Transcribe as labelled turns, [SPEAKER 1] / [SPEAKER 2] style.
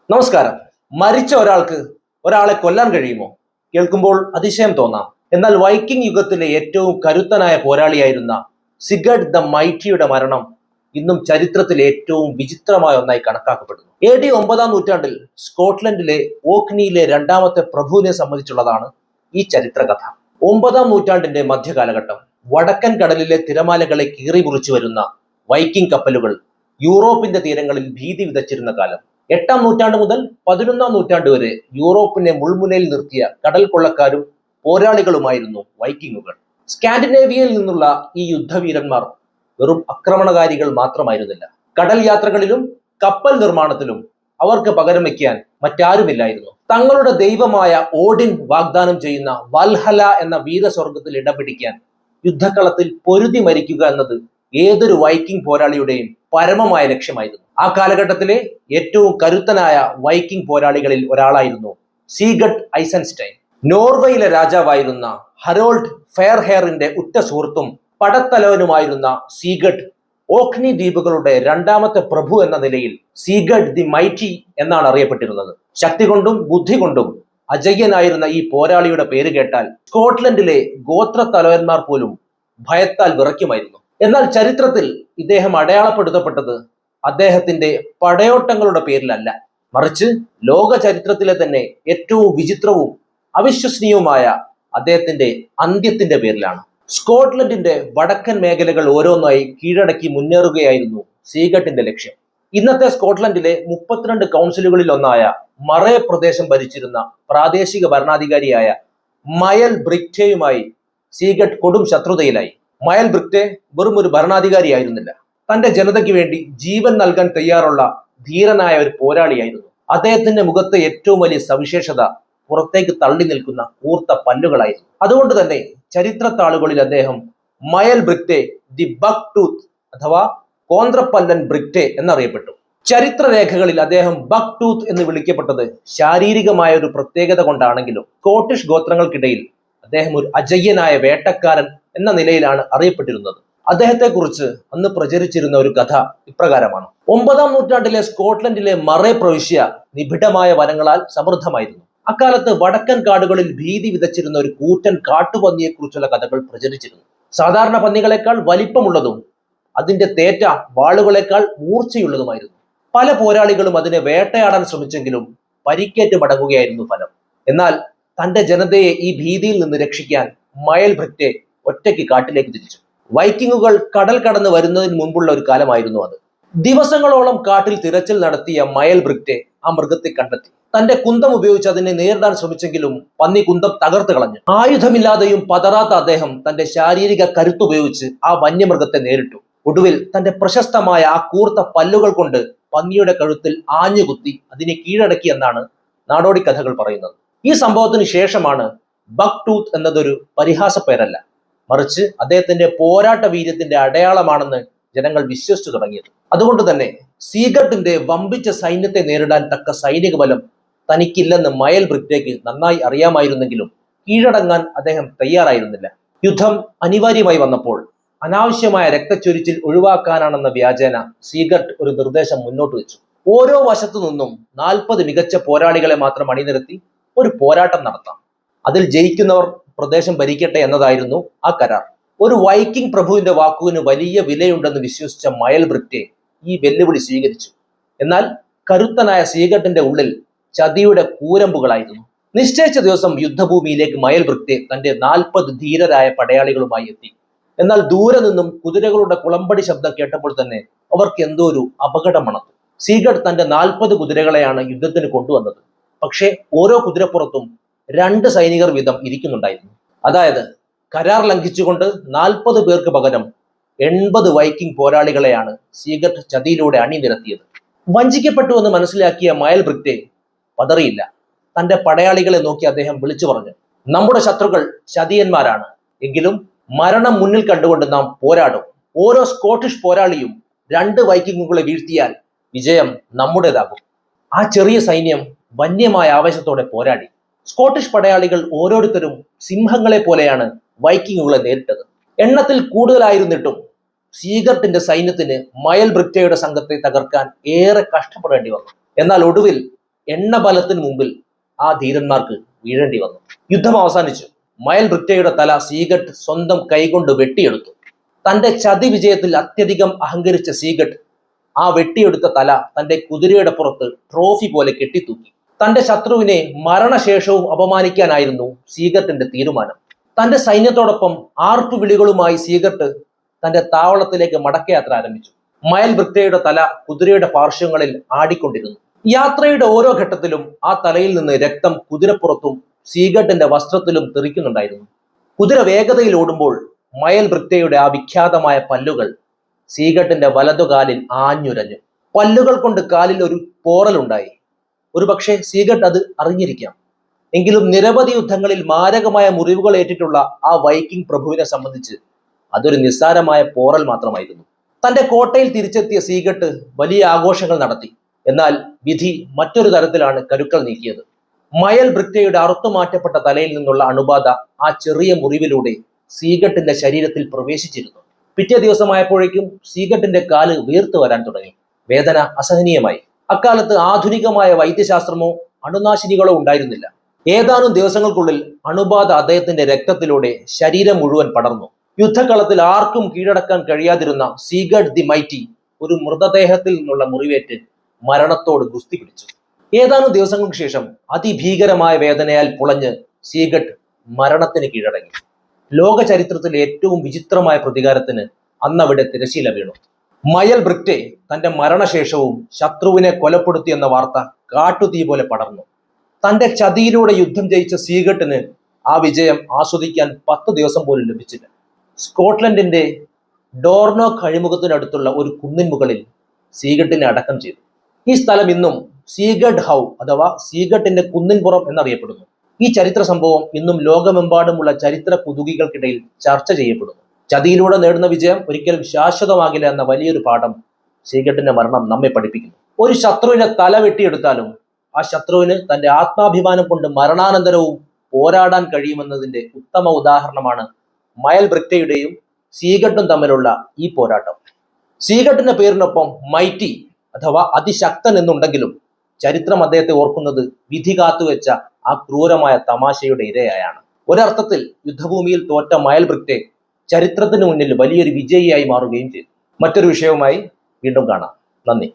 [SPEAKER 1] നമസ്കാരം. മരിച്ച ഒരാളെ കൊല്ലാൻ കഴിയുമോ? കേൾക്കുമ്പോൾ അതിശയം തോന്നാം. എന്നാൽ വൈക്കിംഗ് യുഗത്തിലെ ഏറ്റവും കരുത്തനായ പോരാളിയായിരുന്ന സിഗർഡ് ദ മൈറ്റിയുടെ മരണം ഇന്നും ചരിത്രത്തിലെ ഏറ്റവും വിചിത്രമായ ഒന്നായി കണക്കാക്കപ്പെടുന്നു. AD 9-ാം നൂറ്റാണ്ടിൽ സ്കോട്ട്ലൻഡിലെ ഓക്നിയിലെ രണ്ടാമത്തെ പ്രഭുവിനെ സംബന്ധിച്ചുള്ളതാണ് ഈ ചരിത്രകഥ. 9-ാം നൂറ്റാണ്ടിന്റെ മധ്യകാലഘട്ടം. വടക്കൻ കടലിലെ തിരമാലകളെ കീറി മുറിച്ചു വരുന്ന വൈക്കിംഗ് കപ്പലുകൾ യൂറോപ്പിന്റെ തീരങ്ങളിൽ ഭീതി വിതച്ചിരുന്ന കാലം. 8-ാം നൂറ്റാണ്ട് മുതൽ 11-ാം നൂറ്റാണ്ട് വരെ യൂറോപ്പിനെ മുൾമുനയിൽ നിർത്തിയ കടൽ കൊള്ളക്കാരും പോരാളികളുമായിരുന്നു വൈക്കിങ്ങുകൾ. സ്കാൻഡിനേവിയയിൽ നിന്നുള്ള ഈ യുദ്ധവീരന്മാർ വെറും ആക്രമണകാരികൾ മാത്രമായിരുന്നില്ല. കടൽ യാത്രകളിലും കപ്പൽ നിർമ്മാണത്തിലും അവർക്ക് പകരം വയ്ക്കാൻ മറ്റാരുമില്ലായിരുന്നു. തങ്ങളുടെ ദൈവമായ ഓഡിൻ വാഗ്ദാനം ചെയ്യുന്ന വൽഹല എന്ന വീരസ്വർഗത്തിൽ ഇടം പിടിക്കാൻ യുദ്ധക്കളത്തിൽ പൊരുതി മരിക്കുക എന്നത് ഏതൊരു വൈക്കിംഗ് പോരാളിയുടെയും പരമമായ ലക്ഷ്യമായിരുന്നു. ആ കാലഘട്ടത്തിലെ ഏറ്റവും കരുത്തനായ വൈക്കിംഗ് പോരാളികളിൽ ഒരാളായിരുന്നു സീഗട്ട് ഐസൻസ്റ്റൈൻ. നോർവേയിലെ രാജാവായിരുന്ന ഹരോൾഡ് ഫെയർഹെയറിന്റെ ഉറ്റ സുഹൃത്തും പടത്തലവനുമായിരുന്ന സീഗട്ട് ഓക്നി ദ്വീപുകളുടെ രണ്ടാമത്തെ പ്രഭു എന്ന നിലയിൽ സീഗട്ട് ദി മൈറ്റി എന്നാണ് അറിയപ്പെട്ടിരുന്നത്. ശക്തി കൊണ്ടും ബുദ്ധി കൊണ്ടും അജയ്യനായിരുന്ന ഈ പോരാളിയുടെ പേര് കേട്ടാൽ സ്കോട്ട്ലൻഡിലെ ഗോത്ര തലവന്മാർ പോലും ഭയത്താൽ വിറയ്ക്കുമായിരുന്നു. എന്നാൽ ചരിത്രത്തിൽ ഇദ്ദേഹം അടയാളപ്പെടുത്തപ്പെട്ടത് അദ്ദേഹത്തിന്റെ പടയോട്ടങ്ങളുടെ പേരിലല്ല, മറിച്ച് ലോക ചരിത്രത്തിലെ തന്നെ ഏറ്റവും വിചിത്രവും അവിശ്വസനീയവുമായ അദ്ദേഹത്തിന്റെ അന്ത്യത്തിന്റെ പേരിലാണ്. സ്കോട്ട്ലൻഡിന്റെ വടക്കൻ മേഖലകൾ ഓരോന്നായി കീഴടക്കി മുന്നേറുകയായിരുന്നു സീഗട്ടിന്റെ ലക്ഷ്യം. ഇന്നത്തെ സ്കോട്ട്ലൻഡിലെ 32 കൗൺസിലുകളിൽ ഒന്നായ മറേ പ്രദേശം ഭരിച്ചിരുന്ന പ്രാദേശിക ഭരണാധികാരിയായ മയൽ ബ്രിക്റ്റേയുമായി സീഗട്ട് കൊടും ശത്രുതയിലായി. മയൽ ബ്രിക്റ്റെ വെറും ഒരു ഭരണാധികാരിയായിരുന്നില്ല, തന്റെ ജനതയ്ക്ക് വേണ്ടി ജീവൻ നൽകാൻ തയ്യാറുള്ള ധീരനായ ഒരു പോരാളിയായിരുന്നു. അദ്ദേഹത്തിന്റെ മുഖത്തെ ഏറ്റവും വലിയ സവിശേഷത പുറത്തേക്ക് തള്ളി നിൽക്കുന്ന കൂർത്ത പല്ലുകളായിരുന്നു. അതുകൊണ്ട് തന്നെ ചരിത്രത്താളുകളിൽ അദ്ദേഹം മയൽ ബ്രിക്റ്റെ ദി ബക്ക് ടൂത്ത് അഥവാ കോന്ത്രപ്പല്ലൻ ബ്രിക്റ്റെ എന്നറിയപ്പെട്ടു. ചരിത്രരേഖകളിൽ അദ്ദേഹം ബക്ക് ടൂത്ത് എന്ന് വിളിക്കപ്പെട്ടത് ശാരീരികമായ ഒരു പ്രത്യേകത കൊണ്ടാണെങ്കിലും സ്കോട്ടിഷ് ഗോത്രങ്ങൾക്കിടയിൽ അദ്ദേഹം ഒരു അജയ്യനായ വേട്ടക്കാരൻ എന്ന നിലയിലാണ് അറിയപ്പെട്ടിരുന്നത്. അദ്ദേഹത്തെക്കുറിച്ച് അന്ന് പ്രചരിച്ചിരുന്ന ഒരു കഥ ഇപ്രകാരമാണ്. 9-ാം നൂറ്റാണ്ടിലെ സ്കോട്ട്ലൻഡിലെ മറേ പ്രവിശ്യ നിബിഡമായ വനങ്ങളാൽ സമൃദ്ധമായിരുന്നു. അക്കാലത്ത് വടക്കൻ കാടുകളിൽ ഭീതി വിതച്ചിരുന്ന ഒരു കൂറ്റൻ കാട്ടുപന്നിയെക്കുറിച്ചുള്ള കഥകൾ പ്രചരിച്ചിരുന്നു. സാധാരണ പന്നികളെക്കാൾ വലിപ്പമുള്ളതും അതിന്റെ തേറ്റ വാളുകളെക്കാൾ മൂർച്ചയുള്ളതുമായിരുന്നു. പല പോരാളികളും അതിനെ വേട്ടയാടാൻ ശ്രമിച്ചെങ്കിലും പരിക്കേറ്റ് മടങ്ങുകയായിരുന്നു ഫലം. എന്നാൽ തന്റെ ജനതയെ ഈ ഭീതിയിൽ നിന്ന് രക്ഷിക്കാൻ മയൽ ബ്രിക്റ്റെ ഒറ്റയ്ക്ക് കാട്ടിലേക്ക് തിരിച്ചു. വൈക്കിങ്ങുകൾ കടൽ കടന്ന് വരുന്നതിന് മുമ്പുള്ള ഒരു കാലമായിരുന്നു അത്. ദിവസങ്ങളോളം കാട്ടിൽ തിരച്ചിൽ നടത്തിയ മയൽ ബ്രിക്റ്റെ ആ മൃഗത്തെ കണ്ടെത്തി. തന്റെ കുന്തം ഉപയോഗിച്ച് അതിനെ നേരിടാൻ ശ്രമിച്ചെങ്കിലും പന്നി കുന്തം തകർത്ത് കളഞ്ഞു. ആയുധമില്ലാതെയും പതറാത്ത അദ്ദേഹം തന്റെ ശാരീരിക കരുത്തുപയോഗിച്ച് ആ വന്യമൃഗത്തെ നേരിട്ടു. ഒടുവിൽ തന്റെ പ്രശസ്തമായ ആ കൂർത്ത പല്ലുകൾ കൊണ്ട് പന്നിയുടെ കഴുത്തിൽ ആഞ്ഞുകുത്തി അതിനെ കീഴടക്കി എന്നാണ് നാടോടി കഥകൾ പറയുന്നത്. ഈ സംഭവത്തിന് ശേഷമാണ് ബക്ക് ടൂത്ത് എന്നതൊരു പരിഹാസ പേരല്ല, മറിച്ച് അദ്ദേഹത്തിന്റെ പോരാട്ട വീര്യത്തിന്റെ അടയാളമാണെന്ന് ജനങ്ങൾ വിശ്വസിച്ചു തുടങ്ങിയത്. അതുകൊണ്ട് തന്നെ സീഗട്ടിന്റെ വമ്പിച്ച സൈന്യത്തെ നേരിടാൻ തക്ക സൈനിക ബലം തനിക്കില്ലെന്ന് മയൽ ബ്രിക്റ്റേക്ക് നന്നായി അറിയാമായിരുന്നെങ്കിലും കീഴടങ്ങാൻ അദ്ദേഹം തയ്യാറായിരുന്നില്ല. യുദ്ധം അനിവാര്യമായി വന്നപ്പോൾ അനാവശ്യമായ രക്തച്ചൊരിച്ചിൽ ഒഴിവാക്കാനാണെന്ന വ്യാജേന സീഗട്ട് ഒരു നിർദ്ദേശം മുന്നോട്ട് വെച്ചു. ഓരോ വശത്തു നിന്നും 40 മികച്ച പോരാളികളെ മാത്രം അണിനിരത്തി ഒരു പോരാട്ടം നടത്താം, അതിൽ ജയിക്കുന്നവർ പ്രദേശം ഭരിക്കട്ടെ എന്നതായിരുന്നു ആ കരാർ. ഒരു വൈക്കിംഗ് പ്രഭുവിന്റെ വാക്കുവിന് വലിയ വിലയുണ്ടെന്ന് വിശ്വസിച്ച മയൽ ബ്രിക്റ്റെ ഈ വെല്ലുവിളി സ്വീകരിച്ചു. എന്നാൽ കരുത്തനായ സീഗട്ടിന്റെ ഉള്ളിൽ ചതിയുടെ കൂരമ്പുകളായിരുന്നു. നിശ്ചയിച്ച ദിവസം യുദ്ധഭൂമിയിലേക്ക് മയൽ ബ്രിക്റ്റെ തന്റെ 40 ധീരരായ പടയാളികളുമായി എത്തി. എന്നാൽ ദൂരെ നിന്നും കുതിരകളുടെ കുളമ്പടി ശബ്ദം കേട്ടപ്പോൾ തന്നെ അവർക്ക് എന്തോ ഒരു അപകടം മണത്തു. സീഗട്ട് തന്റെ 40 കുതിരകളെയാണ് യുദ്ധത്തിന് കൊണ്ടുവന്നത്. പക്ഷേ ഓരോ കുതിരപ്പുറത്തും 2 സൈനികർ വീതം ഇരിക്കുന്നുണ്ടായിരുന്നു. അതായത് കരാർ ലംഘിച്ചുകൊണ്ട് 40 പേർക്ക് പകരം 80 വൈക്കിംഗ് പോരാളികളെയാണ് സീഗട്ട് ചതിയിലൂടെ അണിനിരത്തിയത്. വഞ്ചിക്കപ്പെട്ടു എന്ന് മനസ്സിലാക്കിയ മയൽ ബ്രിക്റ്റെ പതറിയില്ല. തന്റെ പടയാളികളെ നോക്കി അദ്ദേഹം വിളിച്ചു പറഞ്ഞു, നമ്മുടെ ശത്രുക്കൾ ചതിയന്മാരാണ്, എങ്കിലും മരണം മുന്നിൽ കണ്ടുകൊണ്ട് നാം പോരാടും. ഓരോ സ്കോട്ടിഷ് പോരാളിയും 2 വൈക്കിങ്ങുകളെ വീഴ്ത്തിയാൽ വിജയം നമ്മുടേതാകും. ആ ചെറിയ സൈന്യം വന്യമായ ആവേശത്തോടെ പോരാടി. സ്കോട്ടിഷ് പടയാളികൾ ഓരോരുത്തരും സിംഹങ്ങളെ പോലെയാണ് വൈക്കിങ്ങുകളെ നേരിട്ടത്. എണ്ണത്തിൽ കൂടുതലായിരുന്നിട്ടും സീഗട്ടിന്റെ സൈന്യത്തിന് മയൽ ബ്രിക്റ്റയുടെ സംഘത്തെ തകർക്കാൻ ഏറെ കഷ്ടപ്പെടേണ്ടി വന്നു. എന്നാൽ ഒടുവിൽ എണ്ണബലത്തിന് മുമ്പിൽ ആ ധീരന്മാർക്ക് വീഴേണ്ടി വന്നു. യുദ്ധം അവസാനിച്ചു. മയൽ ബ്രിക്റ്റയുടെ തല സീഗട്ട് സ്വന്തം കൈകൊണ്ട് വെട്ടിയെടുത്തു. തന്റെ ചതി വിജയത്തിൽ അത്യധികം അഹങ്കരിച്ച സീഗട്ട് ആ വെട്ടിയെടുത്ത തല തന്റെ കുതിരയുടെ പുറത്ത് ട്രോഫി പോലെ കെട്ടിത്തൂക്കി. തന്റെ ശത്രുവിനെ മരണശേഷവും അപമാനിക്കാനായിരുന്നു സീഗട്ടിന്റെ തീരുമാനം. തന്റെ സൈന്യത്തോടൊപ്പം ആർപ്പു വിളികളുമായി സീഗട്ട് തന്റെ താവളത്തിലേക്ക് മടക്കയാത്ര ആരംഭിച്ചു. മയൽ ബ്രിക്റ്റയുടെ തല കുതിരയുടെ പാർശ്വങ്ങളിൽ ആടിക്കൊണ്ടിരുന്നു. യാത്രയുടെ ഓരോ ഘട്ടത്തിലും ആ തലയിൽ നിന്ന് രക്തം കുതിരപ്പുറത്തും സീഗട്ടിന്റെ വസ്ത്രത്തിലും തെറിക്കുന്നുണ്ടായിരുന്നു. കുതിര വേഗതയിൽ ഓടുമ്പോൾ മയൽ ബ്രിക്റ്റയുടെ ആ വിഖ്യാതമായ പല്ലുകൾ സീഗട്ടിന്റെ വലതുകാലിൽ ആഞ്ഞുരഞ്ഞു. പല്ലുകൾ കൊണ്ട് കാലിൽ ഒരു പോറലുണ്ടായി. ഒരുപക്ഷെ സീഗട്ട് അത് അറിഞ്ഞിരിക്കാം. എങ്കിലും നിരവധി യുദ്ധങ്ങളിൽ മാരകമായ മുറിവുകൾ ഏറ്റിട്ടുള്ള ആ വൈക്കിംഗ് പ്രഭുവിനെ സംബന്ധിച്ച് അതൊരു നിസ്സാരമായ പോറൽ മാത്രമായിരുന്നു. തന്റെ കോട്ടയിൽ തിരിച്ചെത്തിയ സീഗട്ട് വലിയ ആഘോഷങ്ങൾ നടത്തി. എന്നാൽ വിധി മറ്റൊരു തരത്തിലാണ് കരുക്കൾ നീക്കിയത്. മയൽ ബ്രിക്റ്റയുടെ അറുത്തുമാറ്റപ്പെട്ട തലയിൽ നിന്നുള്ള അണുബാധ ആ ചെറിയ മുറിവിലൂടെ സീഗട്ടിന്റെ ശരീരത്തിൽ പ്രവേശിച്ചിരുന്നു. പിറ്റേ ദിവസമായപ്പോഴേക്കും സീഗട്ടിന്റെ കാല് വീർത്തു വരാൻ തുടങ്ങി. വേദന അസഹനീയമായി. അക്കാലത്ത് ആധുനികമായ വൈദ്യശാസ്ത്രമോ അണുനാശിനികളോ ഉണ്ടായിരുന്നില്ല. ഏതാനും ദിവസങ്ങൾക്കുള്ളിൽ അണുബാധ അദ്ദേഹത്തിന്റെ രക്തത്തിലൂടെ ശരീരം മുഴുവൻ പടർന്നു. യുദ്ധകളത്തിൽ ആർക്കും കീഴടക്കാൻ കഴിയാതിരുന്ന സീഗട്ട് ദി മൈറ്റി ഒരു മൃതദേഹത്തിൽ നിന്നുള്ള മുറിവേറ്റ് മരണത്തോട് ഗുസ്തി പിടിച്ചു. ഏതാനും ദിവസങ്ങൾക്ക് ശേഷം അതിഭീകരമായ വേദനയാൽ പുളഞ്ഞ് സീഗട്ട് മരണത്തിന് കീഴടങ്ങി. ലോക ചരിത്രത്തിലെ ഏറ്റവും വിചിത്രമായ പ്രതികാരത്തിന് അന്നവിടെ തിരശീല വീണു. മയൽ ബ്രിക്റ്റെ തന്റെ മരണശേഷവും ശത്രുവിനെ കൊലപ്പെടുത്തിയെന്ന വാർത്ത കാട്ടുതീ പോലെ പടർന്നു. തന്റെ ചതിയിലൂടെ യുദ്ധം ജയിച്ച സീഗട്ടിന് ആ വിജയം ആസ്വദിക്കാൻ 10 ദിവസം പോലും ലഭിച്ചില്ല. സ്കോട്ട്ലൻഡിന്റെ ഡോർനോക്ക് അഴിമുഖത്തിനടുത്തുള്ള ഒരു കുന്നിൻ മുകളിൽ സീഗട്ടിനെ അടക്കം ചെയ്തു. ഈ സ്ഥലം ഇന്നും സീഗട്ട് ഹൗ അഥവാ സീഗട്ടിന്റെ കുന്നിൻപുറം എന്നറിയപ്പെടുന്നു. ഈ ചരിത്ര സംഭവം ഇന്നും ലോകമെമ്പാടുമുള്ള ചരിത്ര കുതുകികൾക്കിടയിൽ ചർച്ച ചെയ്യപ്പെടുന്നു. ചതിയിലൂടെ നേടുന്ന വിജയം ഒരിക്കലും ശാശ്വതമാകില്ല എന്ന വലിയൊരു പാഠം സീഗട്ടിന്റെ മരണം നമ്മെ പഠിപ്പിക്കുന്നു. ഒരു ശത്രുവിനെ തല വെട്ടിയെടുത്താലും ആ ശത്രുവിന് തന്റെ ആത്മാഭിമാനം കൊണ്ട് മരണാനന്തരവും പോരാടാൻ കഴിയുമെന്നതിന്റെ ഉത്തമ ഉദാഹരണമാണ് മയൽ ബ്രിക്റ്റയുടെയും സീഗട്ടും തമ്മിലുള്ള ഈ പോരാട്ടം. സീഗട്ടിന്റെ പേരിനൊപ്പം മൈറ്റി അഥവാ അതിശക്തൻ എന്നുണ്ടെങ്കിലും ചരിത്രം അദ്ദേഹത്തെ ഓർക്കുന്നത് വിധി കാത്തുവെച്ച ആ ക്രൂരമായ തമാശയുടെ ഇരയായാണ്. ഒരർത്ഥത്തിൽ യുദ്ധഭൂമിയിൽ തോറ്റ മയൽ ബ്രിക്റ്റെ ചരിത്രത്തിന് മുന്നിൽ വലിയൊരു വിജയിയായി മാറുകയും ചെയ്തു. മറ്റൊരു വിഷയവുമായി വീണ്ടും കാണാം. നന്ദി.